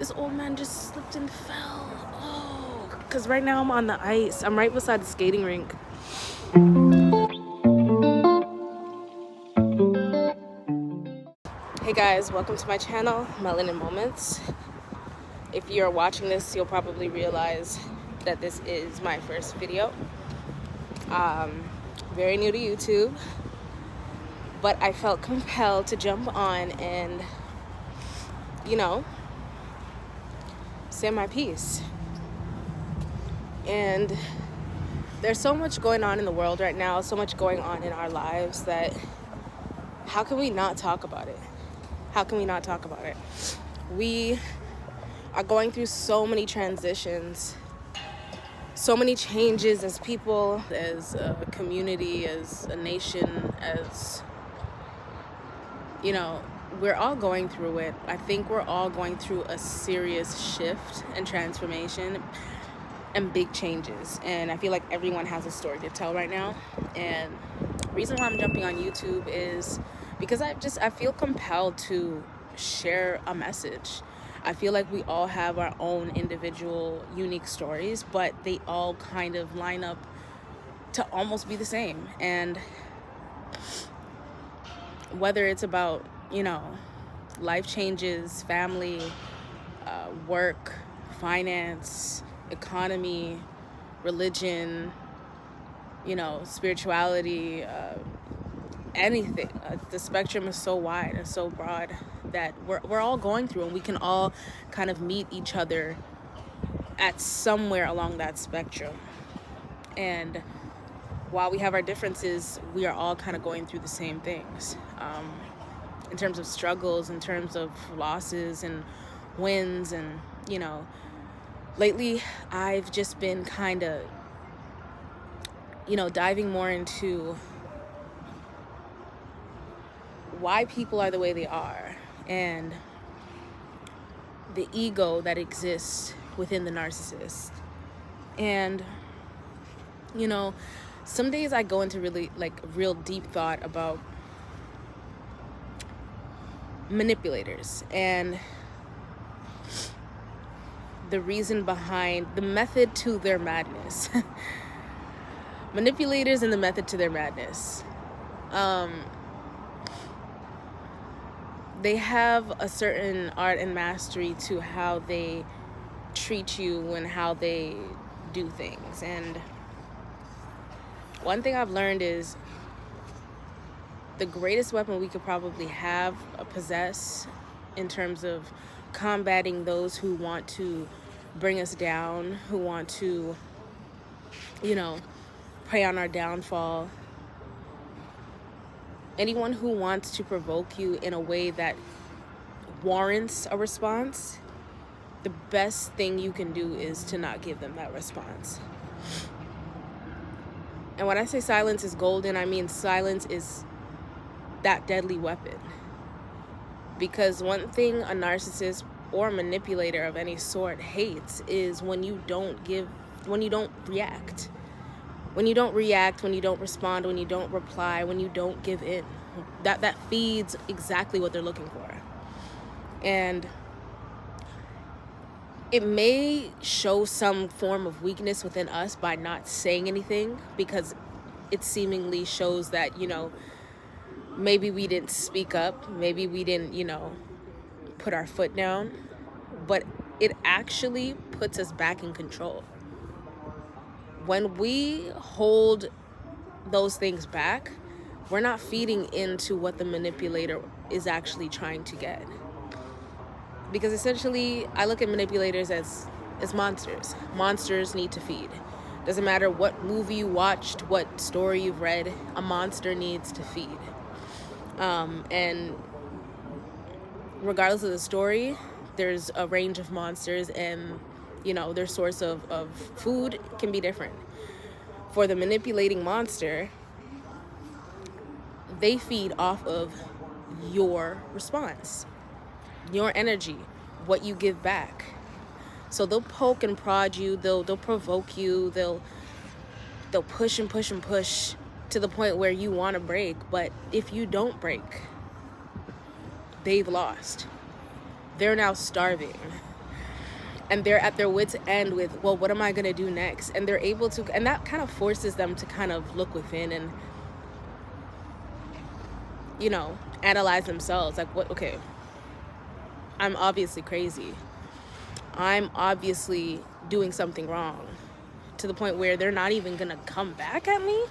This old man just slipped and fell. Oh, because right now I'm on the ice. I'm right beside the skating rink. Hey guys, welcome to my channel, Melanin Moments. If you're watching this, you'll probably realize that this is my first video. Very new to YouTube, but I felt compelled to jump on and, say my piece. And there's so much going on in the world right now, so much going on in our lives that how can we not talk about it? How can we not talk about it? We are going through so many transitions, so many changes as people, as a community, as a nation, as, we're all going through it. I think we're all going through a serious shift and transformation and big changes. And I feel like everyone has a story to tell right now. And the reason why I'm jumping on YouTube is because I feel compelled to share a message. I feel like we all have our own individual unique stories, but they all kind of line up to almost be the same. And whether it's about, life changes, family, work, finance, economy, religion, spirituality, anything. The spectrum is so wide and so broad that we're all going through, and we can all kind of meet each other at somewhere along that spectrum. And while we have our differences, we are all kind of going through the same things, in terms of struggles, in terms of losses and wins. And lately I've just been kind of diving more into why people are the way they are and the ego that exists within the narcissist. And some days I go into really real deep thought about manipulators and the reason behind the method to their madness. Manipulators and the method to their madness. They have a certain art and mastery to how they treat you and how they do things. And one thing I've learned is the greatest weapon we could probably have, possess, in terms of combating those who want to bring us down, who want to, prey on our downfall. Anyone who wants to provoke you in a way that warrants a response, the best thing you can do is to not give them that response. And when I say silence is golden, I mean silence is that deadly weapon. Because one thing a narcissist or a manipulator of any sort hates is when you don't react. When you don't react, when you don't respond, when you don't reply, when you don't give in. That feeds exactly what they're looking for. And it may show some form of weakness within us by not saying anything, because it seemingly shows that, maybe we didn't speak up, maybe we didn't, put our foot down, but it actually puts us back in control. When we hold those things back, we're not feeding into what the manipulator is actually trying to get. Because essentially, I look at manipulators as monsters. Monsters need to feed. Doesn't matter what movie you watched, what story you've read, a monster needs to feed. And regardless of the story, there's a range of monsters, and their source of food can be different. For the manipulating monster, they feed off of your response, your energy, what you give back. So they'll poke and prod you, they'll provoke you, they'll push and push and push to the point where you want to break. But if you don't break, they've lost. They're now starving. and they're at their wits' end with, well, what am I going to do next? And they're able to, and that kind of forces them to kind of look within and, you know, analyze themselves. Like, what, okay, I'm obviously crazy. I'm obviously doing something wrong, to the point where they're not even going to come back at me.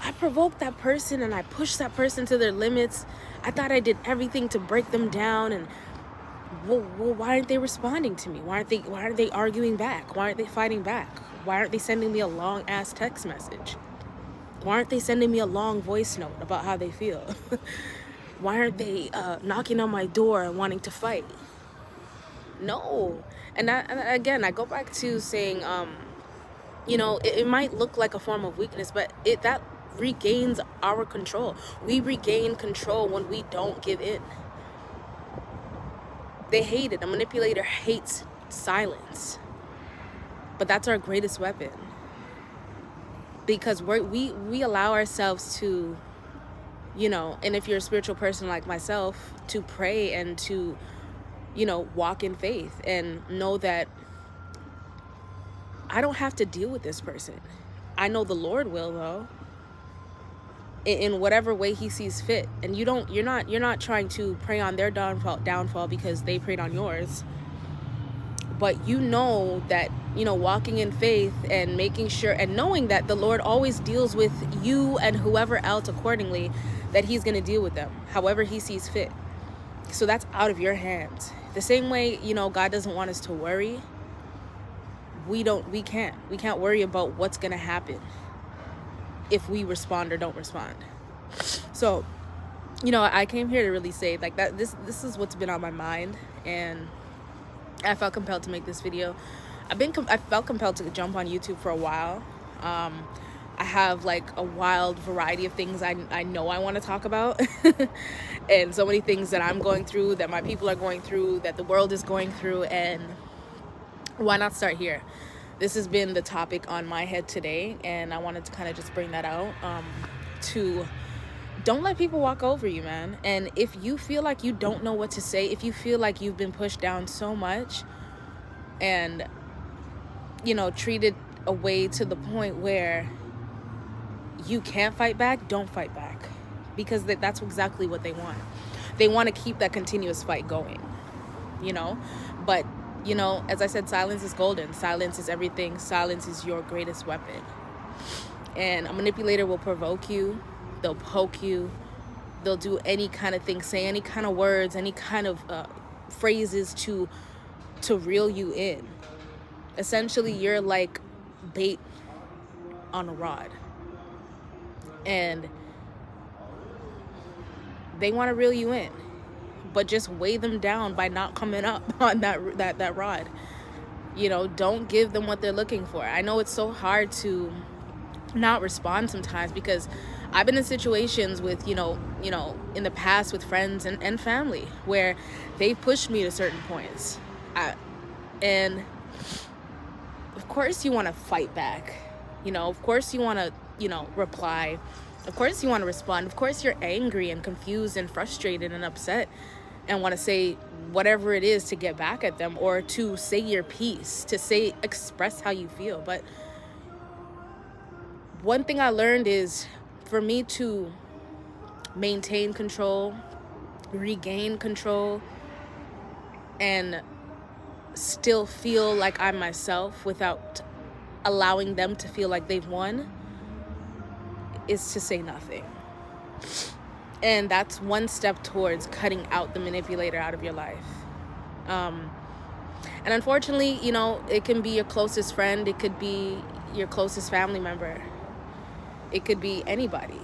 I provoked that person and I pushed that person to their limits. I thought I did everything to break them down, and well, why aren't they responding to me? Why aren't they arguing back? Why aren't they fighting back? Why aren't they sending me a long ass text message? Why aren't they sending me a long voice note about how they feel? Why aren't they knocking on my door and wanting to fight? No. And again, I go back to saying, you know, it might look like a form of weakness, but that regains our control. We regain control when we don't give in. They hate it. A manipulator hates silence. But that's our greatest weapon. Because we allow ourselves to, you know, and if you're a spiritual person like myself, to pray and to, you know, walk in faith and know that I don't have to deal with this person. I know the Lord will, though, in whatever way he sees fit. And you're not trying to pray on their downfall because they prayed on yours. But you know that, you know, walking in faith and making sure and knowing that the Lord always deals with you and whoever else accordingly, that he's going to deal with them however he sees fit. So that's out of your hands. The same way, you know, God doesn't want us to worry. We can't worry about what's going to happen if we respond or don't respond. So, you know, I came here to really say, like, that this is what's been on my mind, and I felt compelled to make this video. I felt compelled to jump on YouTube for a while. I have like a wild variety of things I know I want to talk about and so many things that I'm going through, that my people are going through, that the world is going through, and why not start here? This has been the topic on my head today, and I wanted to kind of just bring that out, to don't let people walk over you, man. And if you feel like you don't know what to say, if you feel like you've been pushed down so much and, you know, treated away to the point where you can't fight back, don't fight back, because that's exactly what they want. They want to keep that continuous fight going, you know. But, you know, as I said, silence is golden. Silence is everything. Silence is your greatest weapon. And a manipulator will provoke you. They'll poke you. They'll do any kind of thing, say any kind of words, any kind of phrases to reel you in. Essentially, you're like bait on a rod. And they want to reel you in, but just weigh them down by not coming up on that rod. You know, don't give them what they're looking for. I know it's so hard to not respond sometimes, because I've been in situations with, you know, in the past with friends and family where they've pushed me to certain points. And of course you want to fight back. You know, of course you want to, you know, reply. Of course you want to respond. Of course you're angry and confused and frustrated and upset and want to say whatever it is to get back at them, or to say your piece, to express how you feel. But one thing I learned is, for me to maintain control, regain control, and still feel like I'm myself without allowing them to feel like they've won, is to say nothing. And that's one step towards cutting out the manipulator out of your life. And unfortunately, you know, it can be your closest friend. It could be your closest family member. It could be anybody,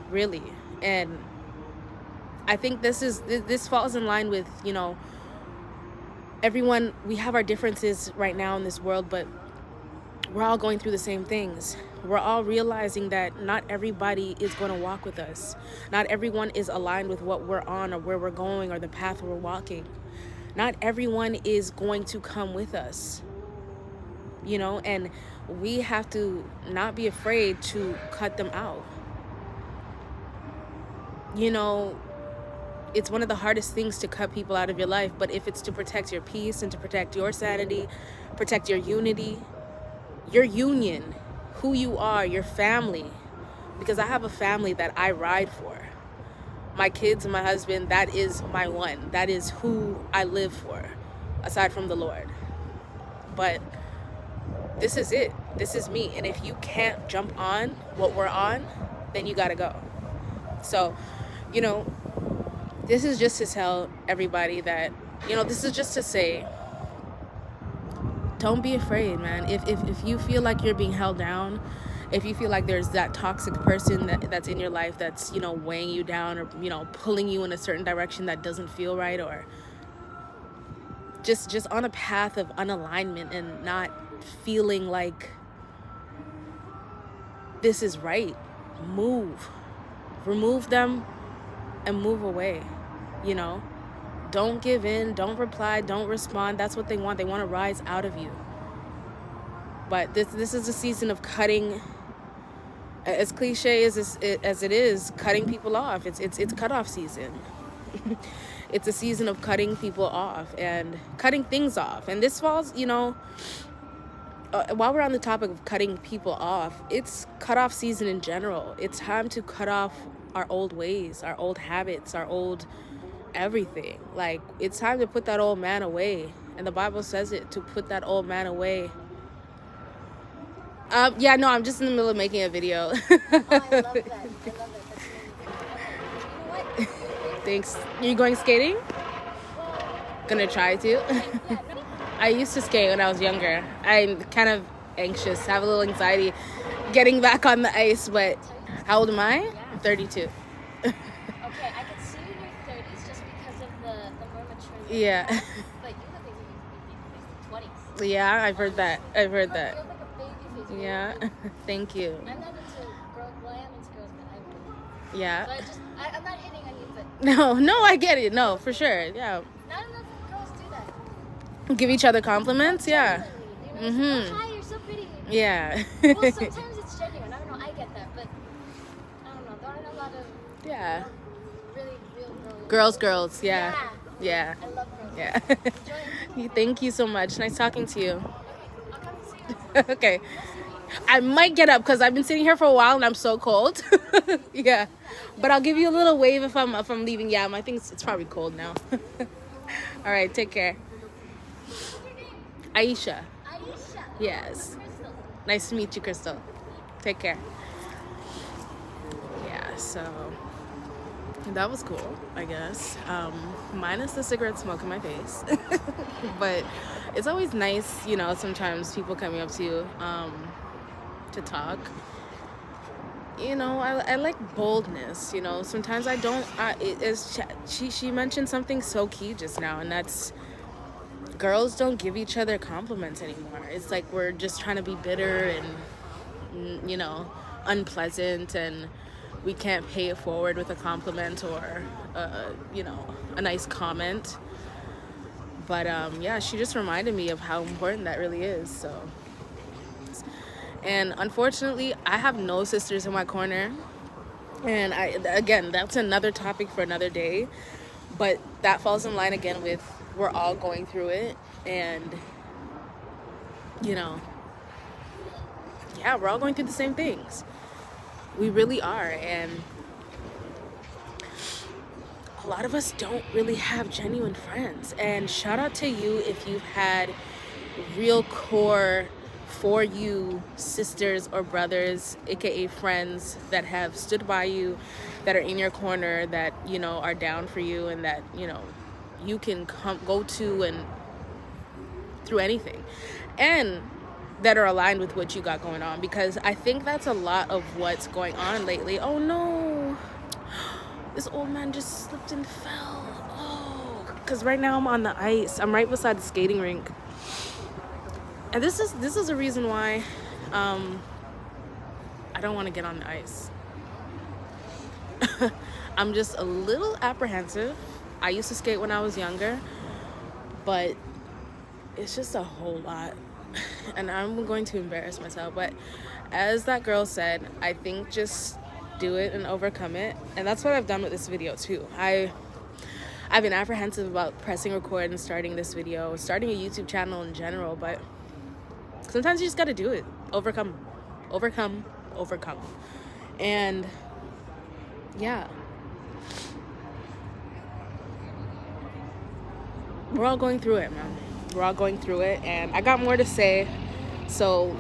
really. And I think this falls in line with, you know, everyone. We have our differences right now in this world, but we're all going through the same things. We're all realizing that not everybody is going to walk with us. Not everyone is aligned with what we're on, or where we're going, or the path we're walking. Not everyone is going to come with us, you know, and we have to not be afraid to cut them out. You know, it's one of the hardest things to cut people out of your life. But if it's to protect your peace and to protect your sanity, protect your unity, your union, who you are, your family, because I have a family that I ride for. My kids and my husband, that is my one. That is who I live for, aside from the Lord. But this is it. This is me. And if you can't jump on what we're on, then you gotta go. So, you know, this is just to tell everybody that, you know, this is just to say, don't be afraid, man. If you feel like you're being held down, if you feel like there's that toxic person that's in your life that's, you know, weighing you down, or, you know, pulling you in a certain direction that doesn't feel right, or just on a path of unalignment and not feeling like this is right, remove them and move away. You know, don't give in, don't reply, don't respond. That's what they want. They want to rise out of you. But this is a season of cutting, as cliche as it is, cutting people off. It's cutoff season. It's a season of cutting people off and cutting things off. And this falls, you know, while we're on the topic of cutting people off, it's cutoff season in general. It's time to cut off our old ways, our old habits, our old everything. Like, it's time to put that old man away. And the Bible says it, to put that old man away. Yeah, no, I'm just in the middle of making a video. Oh, I love that. That's amazing. Okay. You know what? Thanks. You going skating? Gonna try to. I used to skate when I was younger. I'm kind of anxious, have a little anxiety getting back on the ice, but how old am I? Yeah. I'm 32. Okay, I could see you in your 30s just because of the more mature look. Yeah. But you look like you're in your 20s. Yeah, I've heard that. I've heard You that. look like a baby face. Yeah. Thank you. I'm not into girls, well, I am into girls, but Yeah. I'm not hitting on you, but No, I get it. No, for sure. Yeah. not enough girls do that. Give each other compliments. Yeah. You know, oh, hi, you're so pretty. Yeah. Well, sometimes it's genuine. I don't know. I get that, but I don't know. There aren't a lot of Yeah. really real Girls. Yeah. Yeah. I love girls. Yeah. Enjoy it. Thank you so much. Nice talking to you. I'll come to see you. Okay. I might get up because I've been sitting here for a while and I'm so cold. Yeah. But I'll give you a little wave if I'm leaving. Yeah, I think it's probably cold now. All right, take care. Aisha. Aisha. Yes. Crystal. Nice to meet you, Crystal. Take care. Yeah, so that was cool, I guess. Minus the cigarette smoke in my face. But it's always nice, you know, sometimes people coming up to you to talk. You know, I like boldness, you know. Sometimes I don't. She mentioned something so key just now, and that's girls don't give each other compliments anymore. It's like we're just trying to be bitter and, you know, unpleasant, and we can't pay it forward with a compliment or, you know, a nice comment. But yeah, she just reminded me of how important that really is. So, and unfortunately, I have no sisters in my corner. And again, that's another topic for another day. But that falls in line again with we're all going through it. And, you know, yeah, we're all going through the same things. We really are. And a lot of us don't really have genuine friends. And shout out to you if you've had real core for you sisters or brothers, aka friends, that have stood by you, that are in your corner, that, you know, are down for you, and that, you know, you can go to and through anything, and that are aligned with what you got going on. Because I think that's a lot of what's going on lately. Oh no, this old man just slipped and fell. Oh, because right now I'm on the ice. I'm right beside the skating rink. And this is a reason why I don't want to get on the ice. I'm just a little apprehensive. I used to skate when I was younger, but it's just a whole lot. And I'm going to embarrass myself. But as that girl said, I think just do it and overcome it. And that's what I've done with this video too. I've been apprehensive about pressing record and starting this video, starting a YouTube channel in general, but sometimes you just gotta do it. Overcome. And yeah, we're all going through it, man. We're all going through it, and I got more to say. So,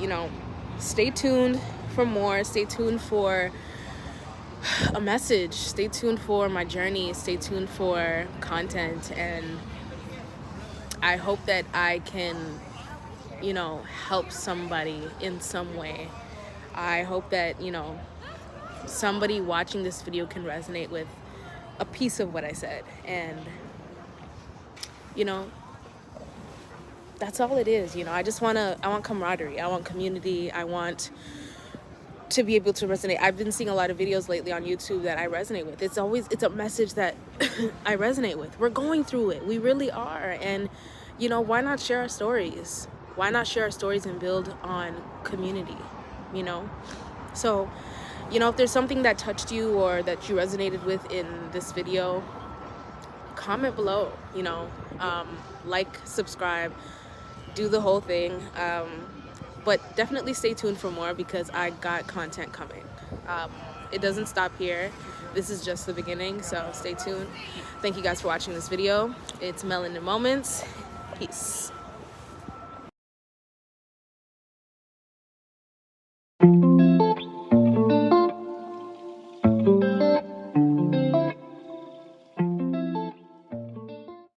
stay tuned for more. Stay tuned for a message. Stay tuned for my journey. Stay tuned for content. And I hope that I can, help somebody in some way. I hope that, somebody watching this video can resonate with a piece of what I said. And, that's all it is. I want camaraderie. I want community. I want to be able to resonate. I've been seeing a lot of videos lately on YouTube that I resonate with. It's a message that I resonate with. We're going through it. We really are. And, why not share our stories? Why not share our stories and build on community, So, if there's something that touched you or that you resonated with in this video, comment below, like, subscribe, do the whole thing. But definitely stay tuned for more because I got content coming. It doesn't stop here. This is just the beginning, so stay tuned. Thank you guys for watching this video. It's Melanin Moments. Peace.